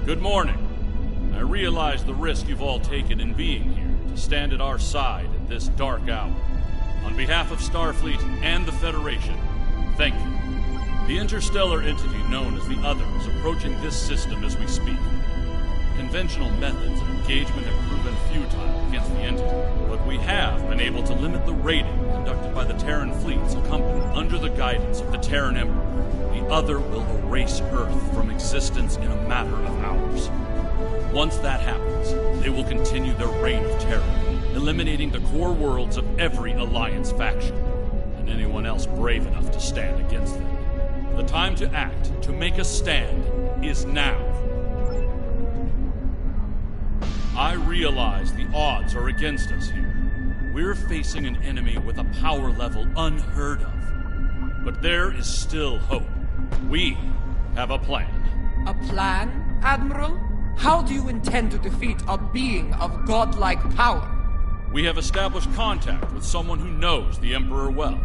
Good morning. I realize the risk you've all taken in being here to stand at our side at this dark hour. On behalf of Starfleet and the Federation, thank you. The interstellar entity known as the Other is approaching this system as we speak. Conventional methods of engagement have proven futile against the entity, but we have been able to limit the raiding conducted by the Terran fleets accompanied under the guidance of the Terran Emperor. The Other will erase Earth from existence in a matter of hours. Once that happens, they will continue their reign of terror, eliminating the core worlds of every Alliance faction, and anyone else brave enough to stand against them. The time to act, to make a stand, is now. I realize the odds are against us here. We're facing an enemy with a power level unheard of. But there is still hope. We have a plan. A plan, Admiral? How do you intend to defeat a being of godlike power? We have established contact with someone who knows the Emperor well.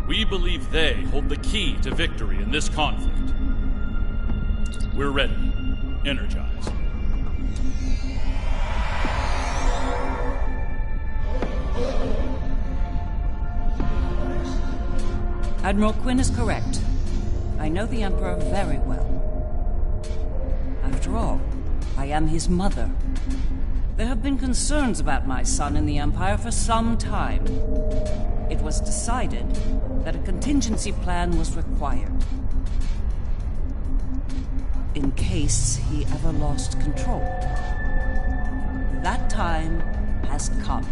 We believe they hold the key to victory in this conflict. We're ready. Energize. Admiral Quinn is correct. I know the Emperor very well. After all, I am his mother. There have been concerns about my son in the Empire for some time. It was decided that a contingency plan was required, in case he ever lost control. That time has come.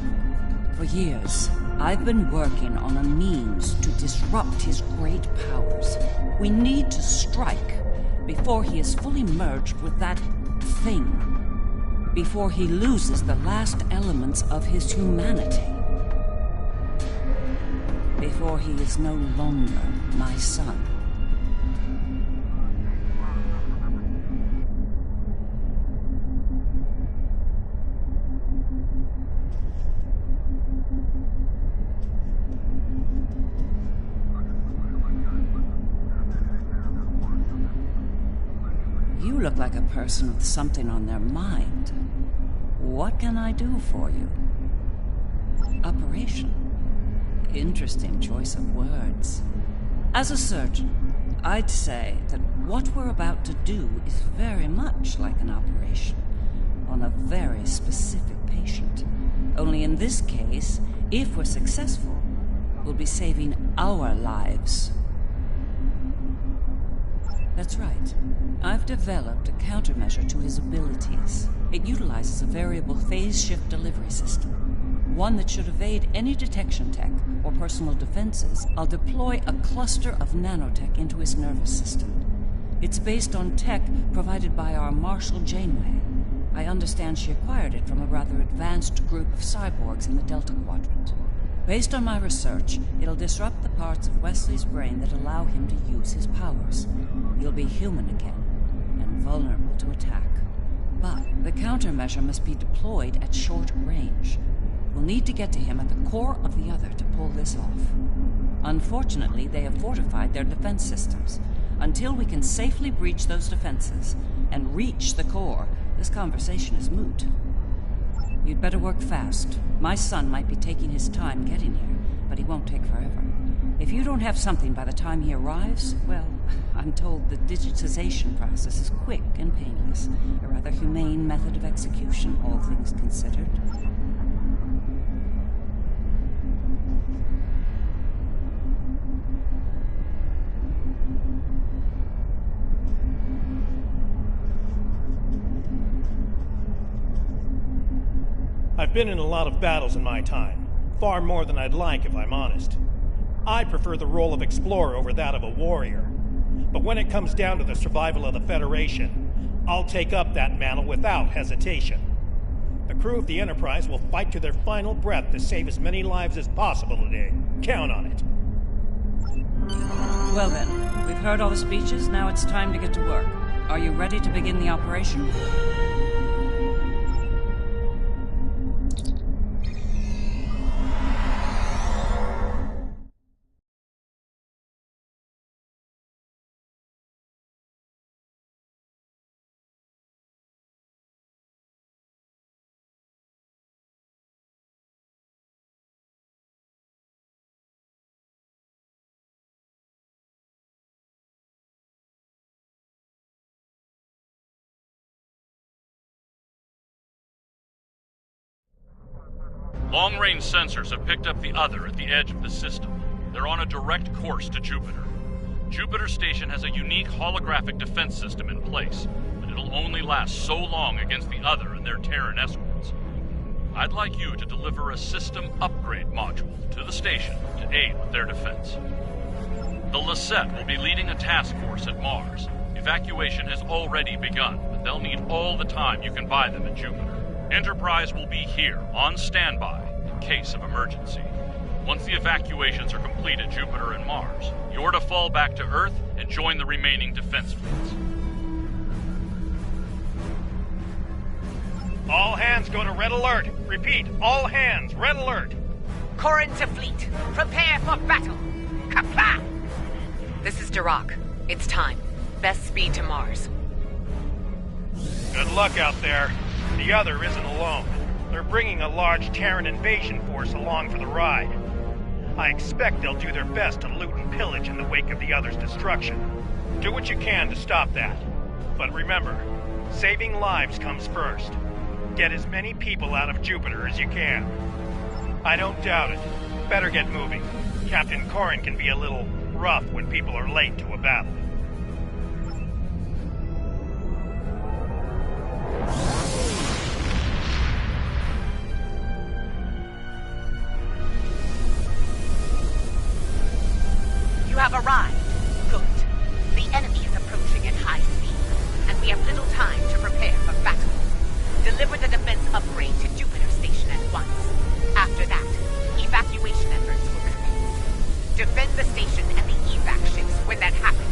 For years, I've been working on a means to disrupt his great powers. We need to strike before he is fully merged with that thing. Before he loses the last elements of his humanity. Before he is no longer my son. You look like a person with something on their mind. What can I do for you? Operation. Interesting choice of words. As a surgeon, I'd say that what we're about to do is very much like an operation on a very specific patient. Only in this case, if we're successful, we'll be saving our lives. That's right. I've developed a countermeasure to his abilities. It utilizes a variable phase shift delivery system. One that should evade any detection tech or personal defenses. I'll deploy a cluster of nanotech into his nervous system. It's based on tech provided by our Marshal Janeway. I understand she acquired it from a rather advanced group of cyborgs in the Delta Quadrant. Based on my research, it'll disrupt the parts of Wesley's brain that allow him to use his powers. He'll be human again, and vulnerable to attack. But the countermeasure must be deployed at short range. We'll need to get to him at the core of the Other to pull this off. Unfortunately, they have fortified their defense systems. Until we can safely breach those defenses and reach the core, this conversation is moot. You'd better work fast. My son might be taking his time getting here, but he won't take forever. If you don't have something by the time he arrives, well, I'm told the digitization process is quick and painless. A rather humane method of execution, all things considered. I've been in a lot of battles in my time. Far more than I'd like, if I'm honest. I prefer the role of explorer over that of a warrior. But when it comes down to the survival of the Federation, I'll take up that mantle without hesitation. The crew of the Enterprise will fight to their final breath to save as many lives as possible today. Count on it. Well then, we've heard all the speeches, now it's time to get to work. Are you ready to begin the operation? Long-range sensors have picked up the Other at the edge of the system. They're on a direct course to Jupiter. Jupiter Station has a unique holographic defense system in place, but it'll only last so long against the Other and their Terran escorts. I'd like you to deliver a system upgrade module to the station to aid with their defense. The Lisette will be leading a task force at Mars. Evacuation has already begun, but they'll need all the time you can buy them at Jupiter. Enterprise will be here, on standby, in case of emergency. Once the evacuations are complete at Jupiter and Mars, you're to fall back to Earth and join the remaining defense fleets. All hands go to red alert. Repeat, all hands, red alert. Corrin to fleet. Prepare for battle. Kapla! This is Dirac. It's time. Best speed to Mars. Good luck out there. The Other isn't alone. They're bringing a large Terran invasion force along for the ride. I expect they'll do their best to loot and pillage in the wake of the Other's destruction. Do what you can to stop that. But remember, saving lives comes first. Get as many people out of Jupiter as you can. I don't doubt it. Better get moving. Captain Corrin can be a little rough when people are late to a battle. You have arrived. Good. The enemy is approaching at high speed, and we have little time to prepare for battle. Deliver the defense upgrade to Jupiter Station at once. After that, evacuation efforts will commence. Defend the station and the evac ships when that happens.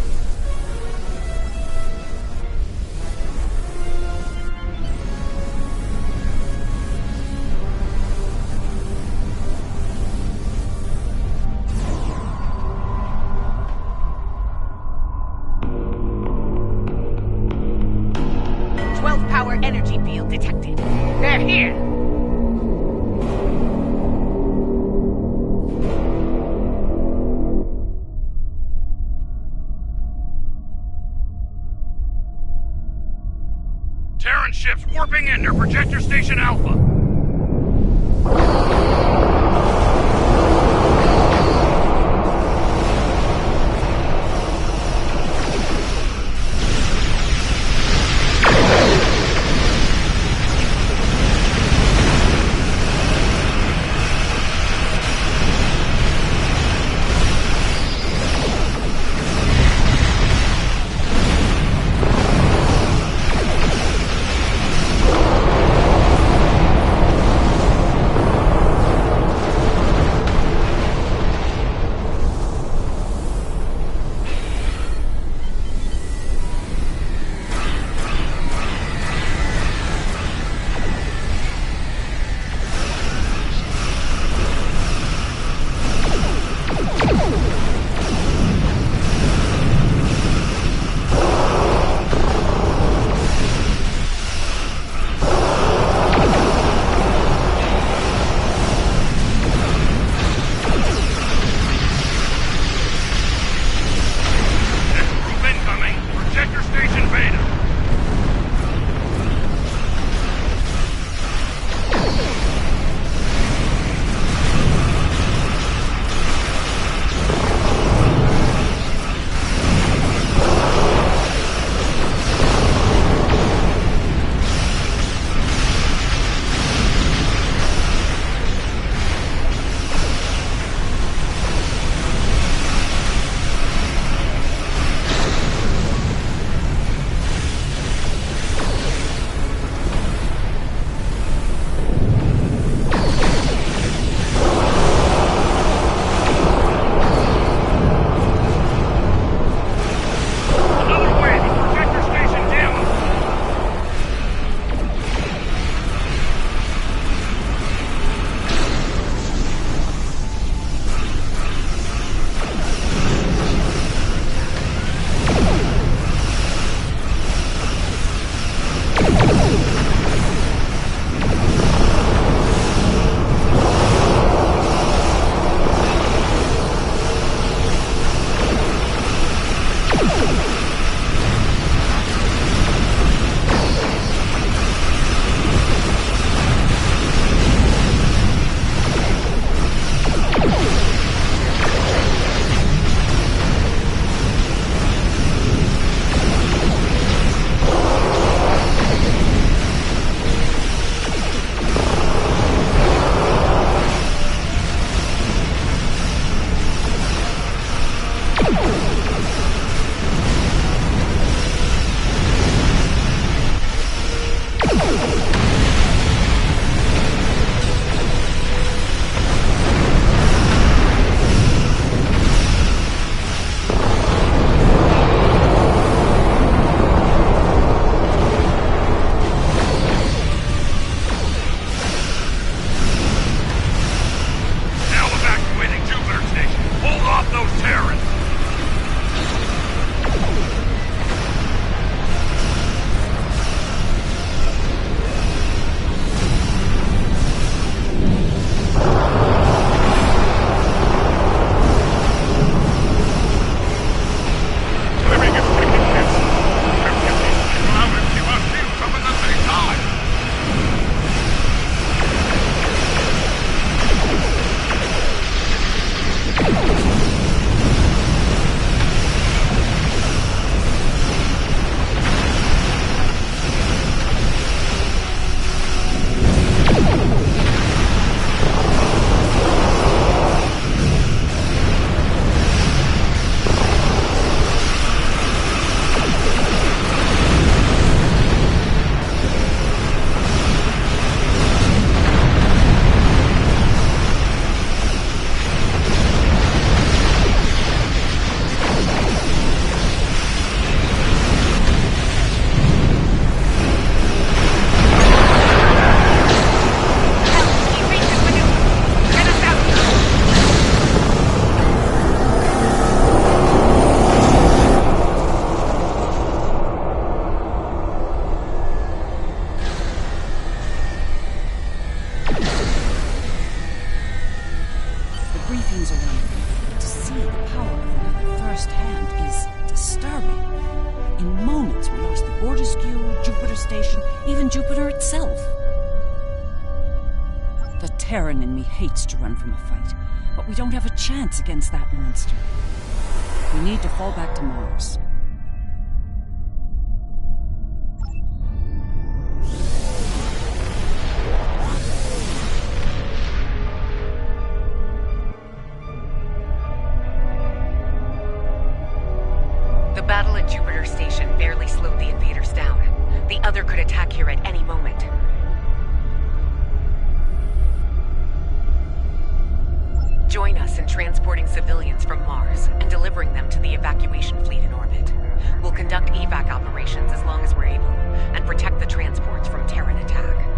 Power energy field detected. They're here! Terran ships warping in near Projector Station Alpha. things around me. To see the power of another firsthand is disturbing. In moments, we lost the Fortescue, Jupiter Station, even Jupiter itself. The Terran in me hates to run from a fight, but we don't have a chance against that monster. We need to fall back to Mars. The battle at Jupiter Station barely slowed the invaders down. The other could attack here at any moment. Join us in transporting civilians from Mars and delivering them to the evacuation fleet in orbit. We'll conduct evac operations as long as we're able, and protect the transports from Terran attack.